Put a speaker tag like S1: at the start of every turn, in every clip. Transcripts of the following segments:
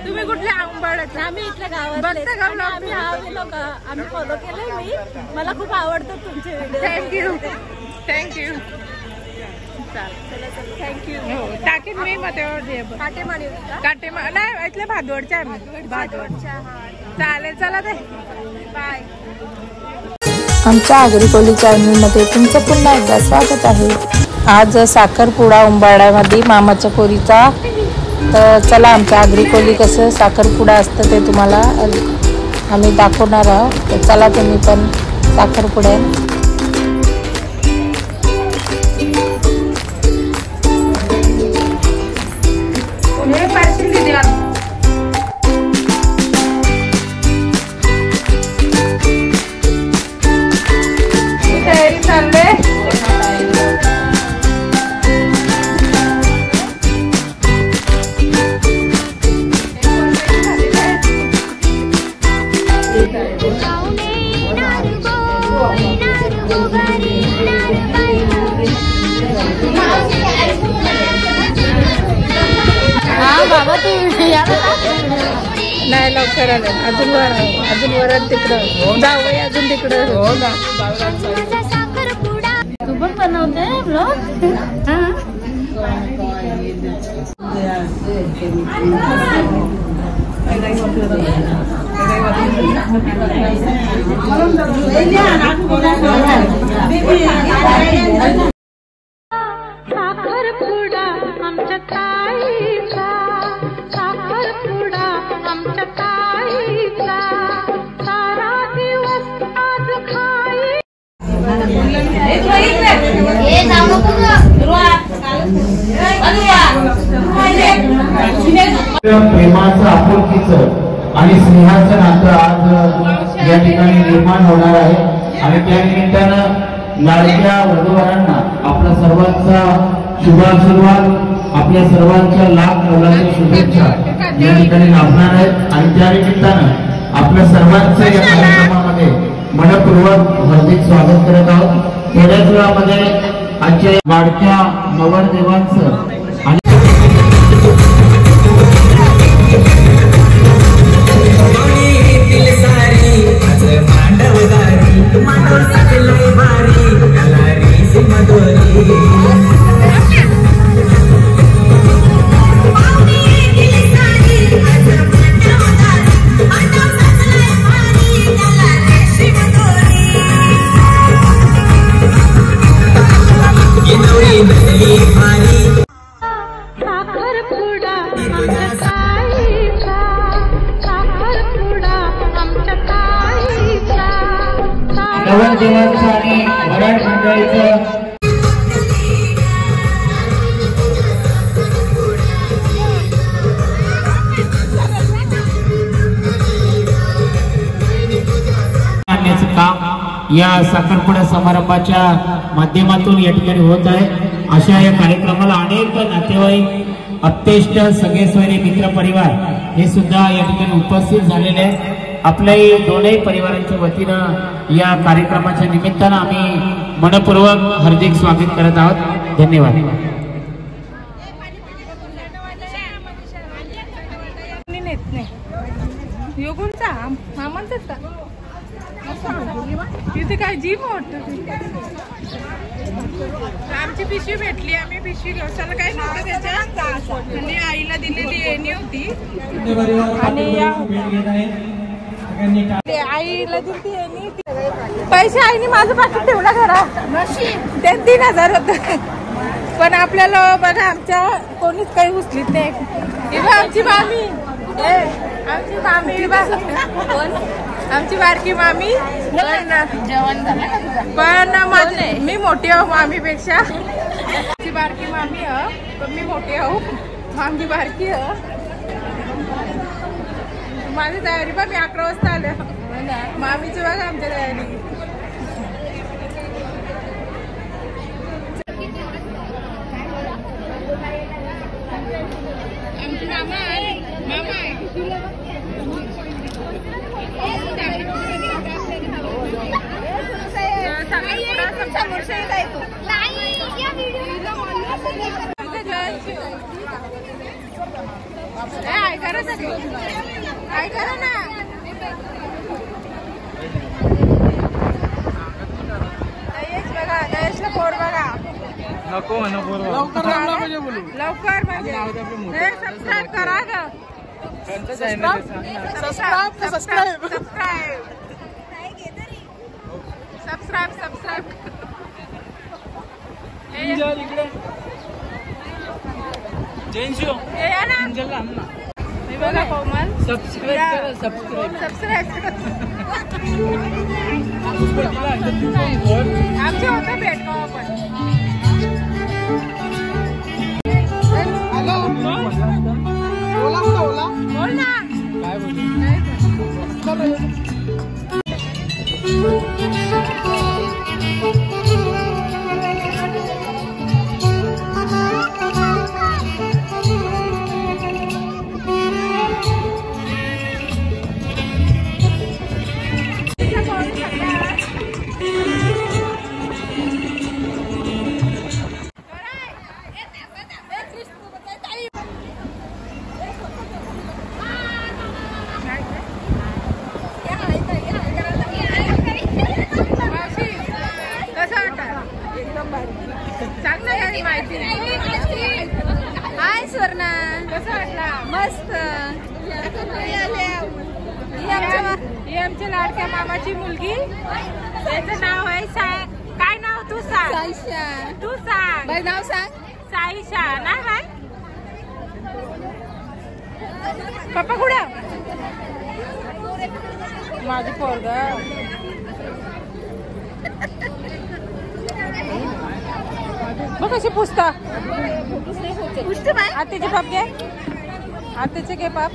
S1: तुम्ही कुठल्या आंबाड्यात?
S2: आम्ही इथल्या गावात आम्ही फॉलो केलंय मी. मला खूप आवडतात तुमचे व्हिडिओ.
S1: Thank you thank you. हो टाकेन मी मध्ये काटेमा नाही इथल्या भादवडच्या भादवडच्या. चालेल चला ते बाय.
S3: आमच्या आगरीकोली चॅनलमध्ये तुमचं पुन्हा एकदा स्वागत आहे. आज साखरपुडा उंबाड्यामध्ये मामाच्या पोरीचा. तर चला आमच्या आगरीकोली कसं साखरपुडा असतं ते तुम्हाला आम्ही दाखवणार आहोत. तर चला तुम्ही पण साखरपुड्या.
S1: तयारी चालले.
S2: बाबा तू
S1: नाही लवकर आलं. अजून वरात तिकडं जाऊया. अजून तिकडं हो ना.
S2: तू पण बनवते ब्लॉग.
S1: साखरपुडा आमच्या ताईचा. साखरपुडा आमच्या ताईचा. सारा दिवस आज खाई.
S4: प्रेमाचं आपुलकीचं आणि स्नेहाचं नातं आज या ठिकाणी निर्माण होणार आहे. आणि त्या निमित्तानं लाडक्या वधूवरांना आपल्या सर्वांचा शुभाशीर्वाद, आपल्या सर्वांच्या लाख मोलाच्या शुभेच्छा या ठिकाणी लाभणार आहेत. आणि त्या निमित्तानं आपल्या सर्वांचं या कार्यक्रमामध्ये मनपूर्वक हार्दिक स्वागत करत आहोत. थोड्याच वेळामध्ये आजच्या लाडक्या नवरदेवांचं नवरदेवांचं आणि वराड मंडळीचं आणण्याचं काम या साखरपुडा समारंभाच्या माध्यमातून या ठिकाणी होत आहे. अशा या कार्यक्रमाला अनेक नातेवाईक, अत्यष्ट, सगळे सोयरे, मित्र परिवार हे सुद्धा या ठिकाणी उपस्थित झालेले आहेत. आपल्याही दोनही परिवारांच्या वतीनं या कार्यक्रमाच्या निमित्तानं आम्ही मनपूर्वक हार्दिक स्वागत करत आहोत. धन्यवाद.
S1: योगुंचा मामांचाच का तिथे काय जीव वाटतं. आमची पिशवी भेटली. आम्ही पिशवी घेऊन काही नव्हतं त्याच्यात. आणि आईला दिलेली येणी होती आणि आईला दिली येणी. पैसे आईने माझं पाकिट ठेवला घरात. 3,000 होत. पण आपल्याला बघा आमच्या कोणीच काही उचलीत नाही. आमची मामी आमची बारकी मामी.
S2: जेवण झालं
S1: पण मी मोठी आहो मामीपेक्षा. बारकी मामी पण मी मोठी आहो. मामी बारकी माझी तयारी पण मी 11 वाजता आले. मामीची बघा आमच्या तयारी. आमची मामा आहे. ऐका ना सगळी, ऐका ना. दयेश बघा, दयेशला पोर बघा.
S5: नको लवकर
S1: लवकर म्हणजे सबस्क्राईब करा ग. सबस्क्राईब. बघा कोमल सबस्क्राईब आमच्या होतं भेट आपण. बोल ना
S5: काय बोलू.
S2: हाय स्वर्णा,
S1: कसं वाटला?
S2: मस्त.
S1: ही आमच्या लाडक्या मामाची मुलगी. त्याचं नाव आहे काय नाव तू सांग.
S2: साईशा.
S1: तू सांग.
S2: बाई नाव सांग.
S1: साईशा ना बाय. पप्पा कुठं? माझी पोरग बघ कशी पुसता. आत्याचे पाप घे, आत्याचे घे पाप.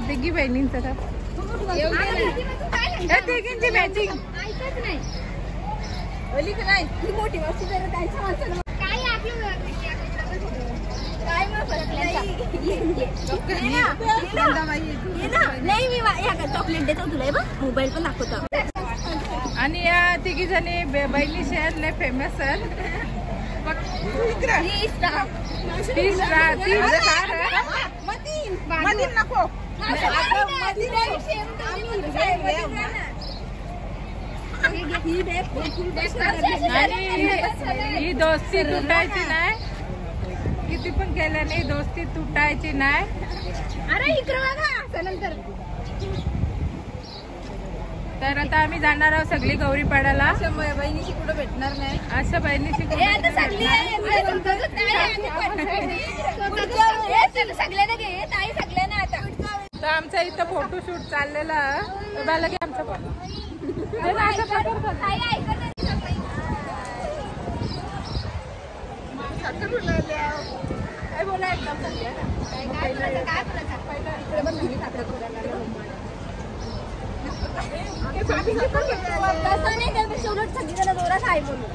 S1: तिघी बहिणींचं तिघींची मॅचिंग.
S2: मोठी वस्तू नाही मी चॉकलेट देतो तुला बघ. मोबाईल पण दाखवतो.
S1: आणि या तिघी जणी बहिणी शेअर लय फेमस आहेत. ही दोस्ती तुटायची नाही. किती पण केल्याने दोस्ती तुटायची नाही.
S2: अरे इकडे बघा नंतर.
S1: तर आता आम्ही जाणार आहोत सगळी गौरी पाडायला.
S2: बहिणीशी कुठं भेटणार नाही.
S1: असं बहिणीशी तर आमचा इथं फोटोशूट चाललेला. बघा की आमचा
S2: नाही त्यापेक्षा उलट सगळीजण जोरात आहे बोलू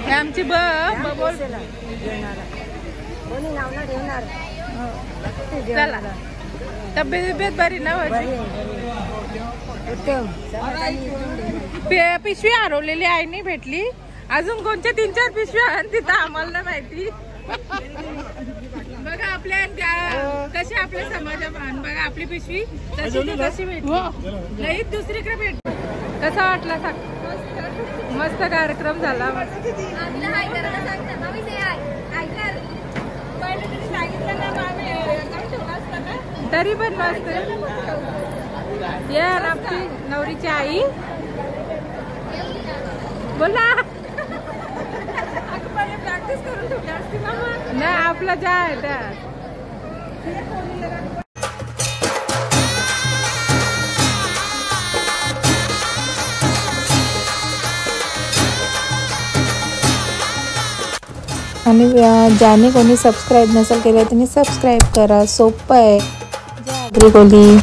S1: हे आमची बोल चला तब्येत बरी ना पिशवी हरवलेली आहे नाही भेटली अजून कोणत्या 3-4 पिशव्या आहेत तिथं आम्हाला नाही माहिती बघा आपल्या कशी आपल्या समाजात बघा आपली पिशवी कशी भेटली लईच दुसरीकडे भेट कसा वाटला मस्त कार्यक्रम झाला तरी पण मस्त या आपली नवरीची आई बोला प्रॅक्टिस करून ठेवली असती ना आपलं जा आहे त्या
S3: आणि ज्याने कोणी सबस्क्राईब नसेल केलं त्यांनी सबस्क्राईब करा सोपं आहे. आगरी कोली.